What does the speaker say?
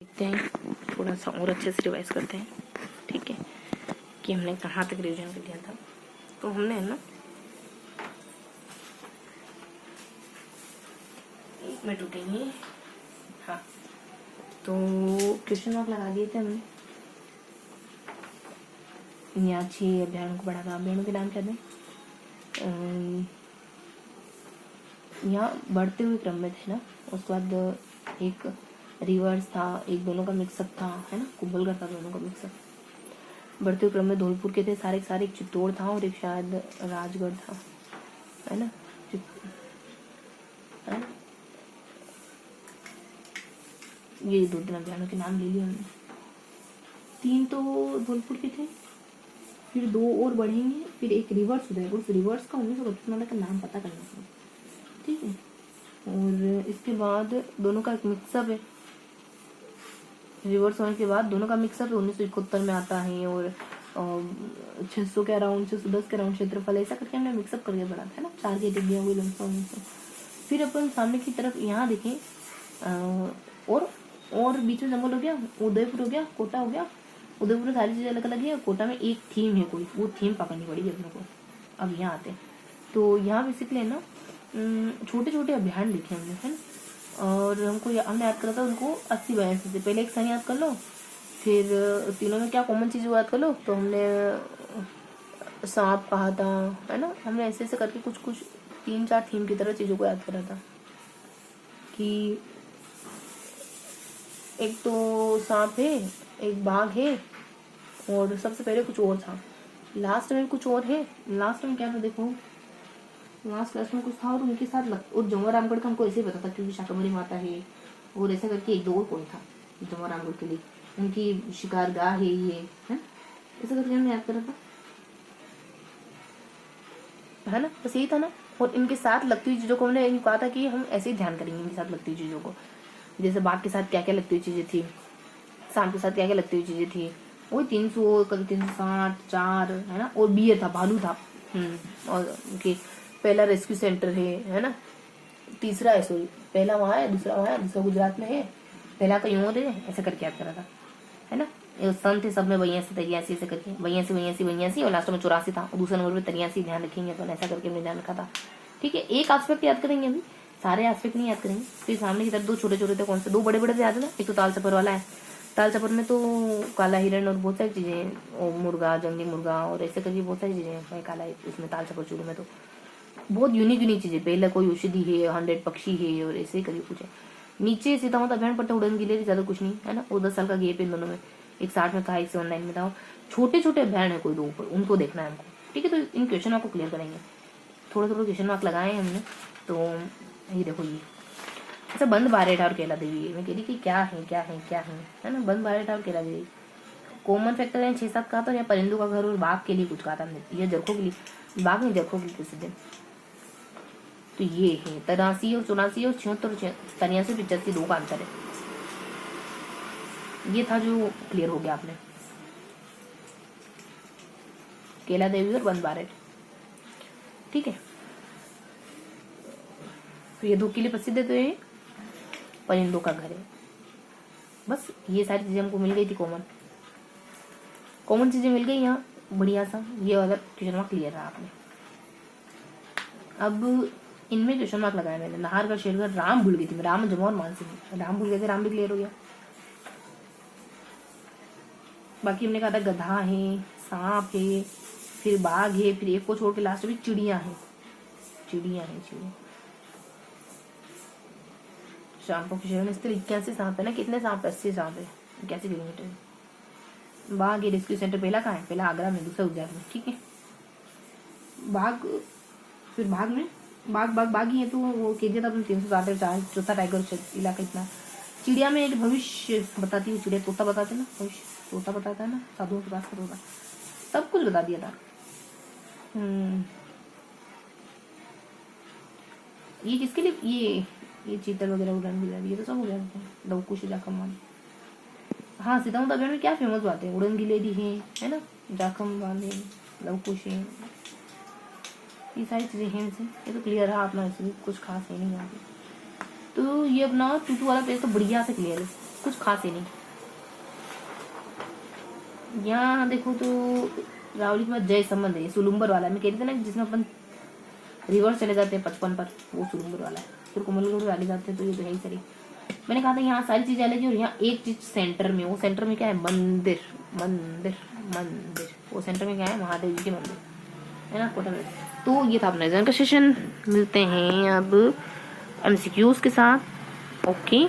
देखते हैं, थोड़ा सा और अच्छे से रिवाइज करते हैं। ठीक है कि हमने कहाँ तक रिवीजन कर लिया था। तो हमने है ना, एक मिनट रुकेंगे। हाँ, तो क्वेश्चन मार्क लगा दिए थे हमने। यहाँ 6 अभियानों को पढ़ा था। अभियानों के नाम क्या थे? यहाँ बढ़ते हुए क्रम में थे ना। उसके बाद एक रिवर्स था, एक दोनों का मिक्सअप था, है ना, कुंभलगढ़ था दोनों का मिक्सअप। बढ़ते हुए क्रम में धौलपुर के थे सारे एक चित्तौड़ था और एक शायद राजगढ़ था, है ना। है ना? ये 2 अभियानों के नाम ले लिए हमने। 3 तो धौलपुर के थे, फिर 2 और बढ़ेंगे, फिर एक रिवर्स हो जाएगा। उस रिवर्स का 1932 वाला का नाम पता करना है, ठीक है। और इसके बाद दोनों का एक मिक्सअप है। रिवर्स होने के बाद दोनों का मिक्सअप 1971 में आता है और 600 के अराउंड, 610 के अराउंड क्षेत्रफल, ऐसा करके हमने मिक्सअप करके बढ़ा था ना। 4 कैटेगरियाँ हुई लमसम। फिर अपन सामने की तरफ यहाँ देखें, और बीच में जंगल हो गया, उदयपुर हो गया, कोटा हो गया। उदयपुर में सारी चीजें अलग अलग है, कोटा में एक थीम है, कोई वो थीम पकड़नी पड़ेगी अपने को। अब यहाँ आते हैं, तो यहाँ बेसिकली है ना, छोटे छोटे अभियान लिखे हमने, है ना। और हमने याद करा था उनको 80-82 से। पहले एक सन याद कर लो, फिर तीनों में क्या कॉमन चीज़ याद कर लो। तो हमने सांप कहा था, है ना। हमने ऐसे ऐसे करके कुछ 3-4 थीम की तरह चीज़ों को याद करा था कि एक तो सांप है, एक बाघ है, और सबसे पहले कुछ और था, लास्ट में कुछ और है। लास्ट में क्या था देखो, लास्ट में कुछ था और उनके साथ और जमुआ रामगढ़ का हमको ऐसे ही पता था क्योंकि शाकंभरी माता है, और ऐसा करके 1-2 और कोई था जमुआ रामगढ़ के लिए, उनकी शिकार गाह है ये, है ऐसा करके हमने याद करा था, है ना। बस यही था ना। और इनके साथ लगती हुई चीज़ों को हमने कहा था कि हम ऐसे ही ध्यान करेंगे इनके साथ लगती हुई चीज़ों को। जैसे बाघ के साथ क्या क्या लगती हुई चीज़ें थी, सांप के साथ क्या क्या लगती हुई चीज़ें थी, वही 300, कभी 360, 4, है ना। और बियर था, भालू था। और उनके पहला रेस्क्यू सेंटर है ना। तीसरा है, सॉरी, पहला वहाँ है, दूसरा गुजरात में है, पहला कहीं और है, ऐसा करके याद करा था, है ना। सन थे सब में 82-83 ऐसे करके, 82 और लास्ट में 84 था, और दूसरे नंबर पर 83 ध्यान रखेंगे अपन, ऐसा करके हमने ध्यान रखा था। ठीक है, एक एस्पेक्ट याद करेंगे अभी, सारे एस्पेक्ट नहीं याद करेंगे। फिर सामने की तरफ 2 छोटे छोटे थे, कौन से 2 बड़े बड़े थे याद है ना। एक तो ताल छपर वाला है, ताल छपर में तो काला हिरण और बहुत सारी चीजें, और मुर्गा, जंगली मुर्गा, और ऐसे करके बहुत सारी चीजें काला है इसमें ताल छपर चूड़ू में। तो बहुत यूनिक चीजें, पहले कोई औषधि है, 100 पक्षी है, और ऐसे ही करिए कुछ है। नीचे सीतामाता अभियान पट्टा उड़न के लिए ज्यादा कुछ नहीं, है ना। और 10 साल का गेप इन दोनों में, एक 60 में था, एक 79 में था। छोटे छोटे अभियान है कोई 2 ऊपर, उनको देखना है हमको, ठीक है। तो इन क्वेश्चन आपको क्लियर करेंगे, थोड़ा क्वेश्चन मार्क लगाए हमने। तो ये देखो, ये अच्छा, बंद बारे ठाकुर केला देवी, मैं कह रही कि क्या है ना। बंद बारे ठाकुर केला देवी, कॉमन फैक्टर है 6-7 कहा था, या परिंदू का घर और बाघ के लिए कुछ कहा था हमने, ये जरखों के लिए, बाघ नहीं जरखों के लिए किसी दिन। तो ये है 83 और 84 और 76, 83, 85, 2 का आंसर है। ये था जो क्लियर हो गया आपने, केला देवी और बंद बारेट, ठीक है। तो ये 2 के लिए प्रसिद्ध है, तो ये परिंदों का घर है। बस ये सारी चीजें हमको मिल गई थी, कॉमन चीजें मिल गई यहाँ, बढ़िया सा। ये वाला क्वेश्चन मार्क क्लियर रहा आपने। अब इनमें क्वेश्चन मार्क लगाया मैंने, नाहरगढ़, शेरगढ़, राम भूल गई थी मैं, राम, जमुआ और मानसिंह, राम भूल गए थे, राम भी क्लियर हो गया। बाकी हमने कहा था गधा है, सांप है, फिर बाघ है, फिर एक को छोड़ के लास्ट में चिड़िया है। शाम के शहर में स्थित 81 सांप है ना। कितने सांप? 80 सांप है, 81 किलोमीटर। बाघ है, रेस्क्यू सेंटर पहला कहाँ है? पहला आगरा में, दूसरा उज्जैन में, ठीक है। बाघ, फिर बाघ ही है, तो वो केजिया था 360, चौथा टाइगर इलाका इतना। चिड़िया में एक भविष्य बताती हूँ, चिड़िया तोता बताते ना, भविष्य तोता बताता है ना, साधुओं के पास का तोता, सब कुछ बता दिया था। ये किसके लिए? ये चीतल वगैरह उड़ान गिला, ये तो सब हो गया। लवकुश, जाखम वाले। हाँ, सीतामाता अभियान में क्या फेमस बात है? उड़न गिलेरी है ना, जाखम वाले, लवकुश है, ये सारी चीजें हैं इनसे। ये तो क्लियर रहा अपना, इसलिए कुछ खास है नहीं यहाँ पे। तो ये अपना टूटू वाला पेज तो बढ़िया से क्लियर है, कुछ खास ही नहीं। यहाँ देखो तो रावली के बाद जय संबंध है, सुलुम्बर वाला मैं कह रही थी ना, जिसमें अपन रिवर्स चले जाते हैं 55 पर, वो सुलुम्बर वाला है। फिर कोमलगढ़ वाले जाते हैं, तो ये तो है ही सही। मैंने कहा था यहाँ सारी चीजें अलग है और यहाँ एक चीज सेंटर में, वो सेंटर में क्या है, मंदिर मंदिर मंदिर। वो सेंटर में क्या है, महादेव जी के मंदिर है ना, कोटा में। तो ये था अपना एग्जाम का सेशन। मिलते हैं अब MCQs के साथ। ओके।